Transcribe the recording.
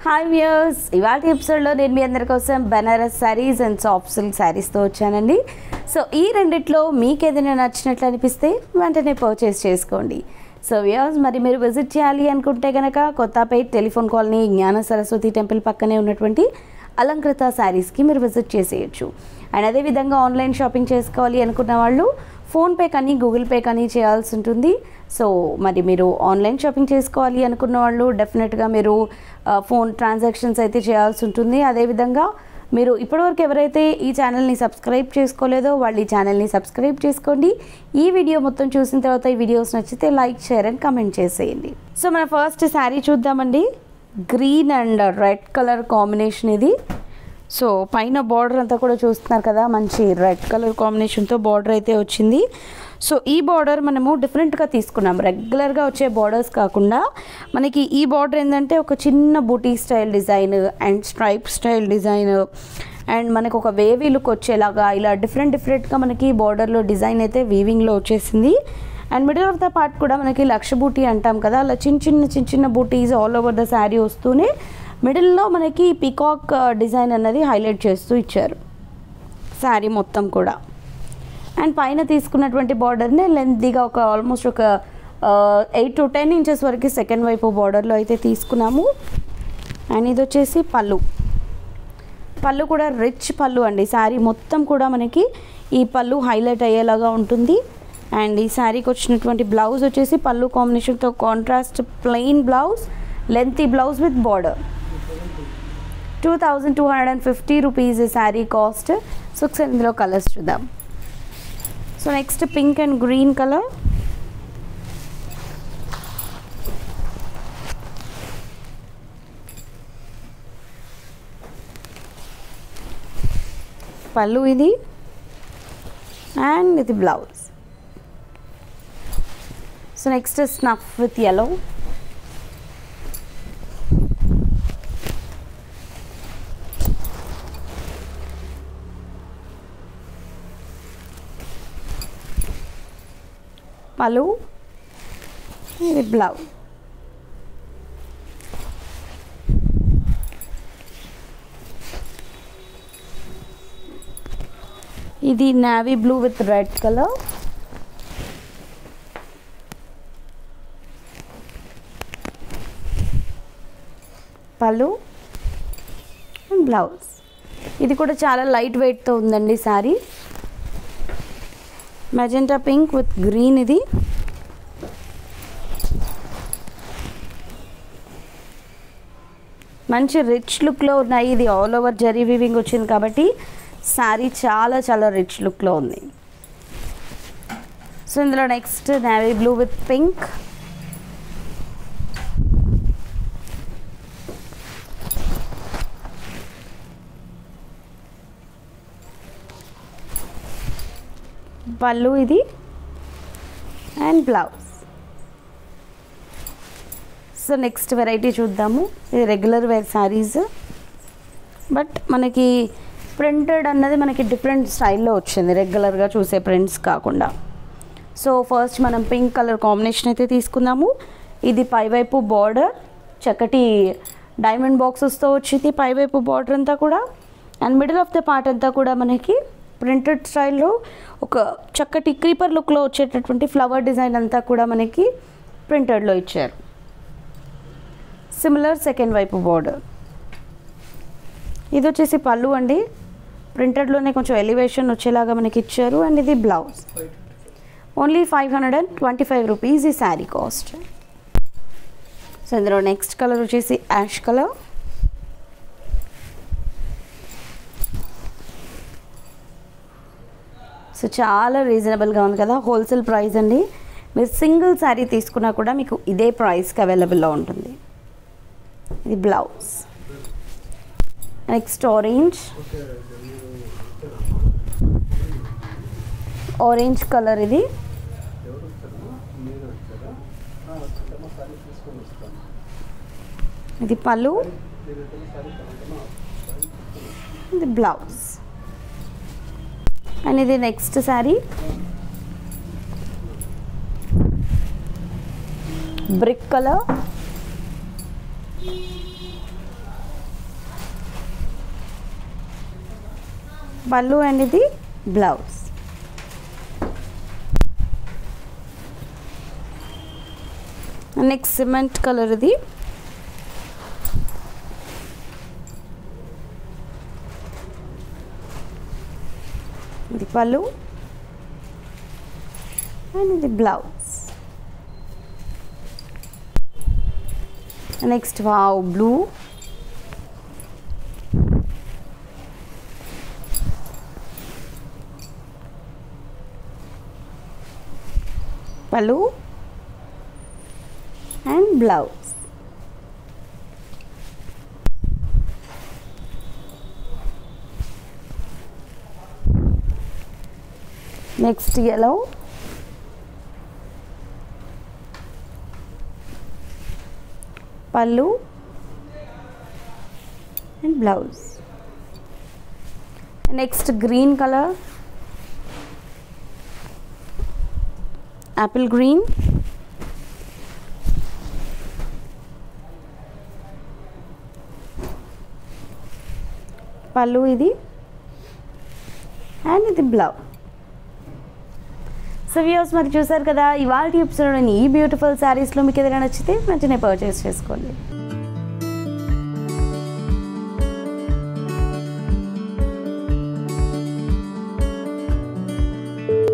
Hi viewers, ఇవాళ ఎపిసోడ్లో నేను మీ అందరి కోసం Banaras saris and soft silk శారీస్తో వచ్చానండి. సో ఈ రెండిట్లో మీకు ఏదైనా నచ్చినట్లు అనిపిస్తే వెంటనే పర్చేస్ చేసుకోండి. సో వ్యూయర్స్, మరి మీరు విజిట్ చేయాలి అనుకుంటే కనుక కొత్తపేట్ టెలిఫోన్ కాలనీ జ్ఞాన సరస్వతి టెంపుల్ పక్కనే ఉన్నటువంటి అలంకృత శారీస్కి మీరు విజిట్ చేసేయచ్చు. అండ్ అదేవిధంగా ఆన్లైన్ షాపింగ్ చేసుకోవాలి అనుకున్న వాళ్ళు ఫోన్పే కానీ గూగుల్ పే కానీ చేయాల్సి ఉంటుంది. సో మరి మీరు ఆన్లైన్ షాపింగ్ చేసుకోవాలి అనుకున్న వాళ్ళు డెఫినెట్గా మీరు ఫోన్ ట్రాన్సాక్షన్స్ అయితే చేయాల్సి ఉంటుంది. అదేవిధంగా మీరు ఇప్పటివరకు ఎవరైతే ఈ ఛానల్ని సబ్స్క్రైబ్ చేసుకోలేదో వాళ్ళు ఈ ఛానల్ని సబ్స్క్రైబ్ చేసుకోండి. ఈ వీడియో మొత్తం చూసిన తర్వాత ఈ వీడియోస్ నచ్చితే లైక్, షేర్ అండ్ కమెంట్ చేసేయండి. సో మన ఫస్ట్ శారీ చూద్దామండి. Green and red colour combination ఇది. సో పైన బార్డర్ అంతా కూడా చూస్తున్నారు కదా, మంచి రెడ్ కలర్ కాంబినేషన్తో బార్డర్ అయితే వచ్చింది. సో ఈ బార్డర్ మనము డిఫరెంట్గా తీసుకున్నాం. రెగ్యులర్గా వచ్చే బార్డర్స్ కాకుండా మనకి ఈ బార్డర్ ఏంటంటే ఒక చిన్న booti style design and stripe style design and మనకు ఒక వేవీ లుక్ వచ్చేలాగా ఇలా డిఫరెంట్గా మనకి బార్డర్లో డిజైన్ అయితే వీవింగ్లో వచ్చేసింది. And middle of the part కూడా మనకి లక్ష బూటీ అంటాం కదా, అలా చిన్న బూటీస్ ఆల్ ఓవర్ ద శారీ వస్తూనే మిడిల్లో మనకి పీకాక్ డిజైన్ అన్నది హైలైట్ చేస్తూ ఇచ్చారు శారీ మొత్తం కూడా. అండ్ పైన తీసుకున్నటువంటి బార్డర్ని లెంతీగా ఒక ఆల్మోస్ట్ ఒక 8 to 10 ఇంచెస్ వరకు సెకండ్ వైపు బార్డర్లో అయితే తీసుకున్నాము. అండ్ ఇది వచ్చేసి పళ్ళు కూడా రిచ్ పళ్ళు అండి. శారీ మొత్తం కూడా మనకి ఈ పళ్ళు హైలైట్ అయ్యేలాగా ఉంటుంది. అండ్ ఈ శారీకి వచ్చినటువంటి బ్లౌజ్ వచ్చేసి పళ్ళు కాంబినేషన్తో contrast plain blouse, lengthy blouse with border. 2250 rupees sari cost. So ఇందులో కలర్స్ చూద్దాం. So next pink and green colour. పళ్ళు ఇది అండ్ ఇది blouse. So next snuff with yellow. పళ్ళు, ఇది బ్లౌజ్. ఇది navy blue with red colour. పళ్ళు అండ్ బ్లౌజ్. ఇది కూడా చాలా లైట్ వెయిట్తో ఉందండి sari. Magenta pink with green. ఇది మంచి రిచ్ లుక్లో ఉన్నాయి. ఇది ఆల్ ఓవర్ జరీ వీవింగ్ వచ్చింది కాబట్టి శారీ చాలా రిచ్ లుక్లో ఉంది. సో ఇందులో next navy blue with pink. పళ్ళు ఇది and blouse. So next variety చూద్దాము. ఇది రెగ్యులర్ వేర్ శారీస్, బట్ మనకి ప్రింటెడ్ అన్నది మనకి డిఫరెంట్ స్టైల్లో వచ్చింది, రెగ్యులర్గా చూసే ప్రింట్స్ కాకుండా. సో ఫస్ట్ మనం పింక్ కలర్ కాంబినేషన్ అయితే తీసుకుందాము. ఇది పైవైపు బార్డర్ చక్కటి డైమండ్ బాక్సెస్తో వచ్చింది పైవైపు బార్డర్ అంతా కూడా. And middle of the part అంతా కూడా మనకి ప్రింటెడ్ స్టైల్లో ఒక చక్కటి క్రీపర్ లుక్లో వచ్చేటటువంటి ఫ్లవర్ డిజైన్ అంతా కూడా మనకి ప్రింటెడ్లో ఇచ్చారు. సిమిలర్ సెకండ్ వైపు బార్డర్. ఇది వచ్చేసి పళ్ళు అండి, ప్రింటెడ్లోనే కొంచెం ఎలివేషన్ వచ్చేలాగా మనకి ఇచ్చారు. అండ్ ఇది బ్లౌజ్. ఓన్లీ 525 రూపీస్ ఈ శారీ కాస్ట్. సో ఇందులో నెక్స్ట్ కలర్ వచ్చేసి యాష్ కలర్. సో చాలా రీజనబుల్గా ఉంది కదా, హోల్సేల్ ప్రైస్ అండి. మీరు సింగిల్ శారీ తీసుకున్నా కూడా మీకు ఇదే ప్రైస్కి అవైలబుల్లో ఉంటుంది. ఇది బ్లౌజ్. Next orange colour. ఇది పళ్ళు, ఇది బ్లౌజ్. అండ్ ఇది నెక్స్ట్ శారీ బ్రిక్ కలర్. పళ్ళు అండ్ ఇది బ్లౌజ్. నెక్స్ట్ సిమెంట్ కలర్ ఇది. ఇది పళ్ళు అండ్ ఇది బ్లౌజ్. Next wow blue. పళ్ళు అండ్ బ్లౌజ్. Next yellow. పళ్ళు and blouse. Next green colour, Apple green. పళ్ళు ఇది అండ్ ఇది బ్లౌజ్. సో వ్యూవర్స్ మరి చూసారు కదా ఇవాల్టి ఎపిసోడ్ ఈ బ్యూటిఫుల్ శారీస్లో మీకు ఏదైనా నచ్చితే వెంటనే పర్చేస్ చేసుకోండి.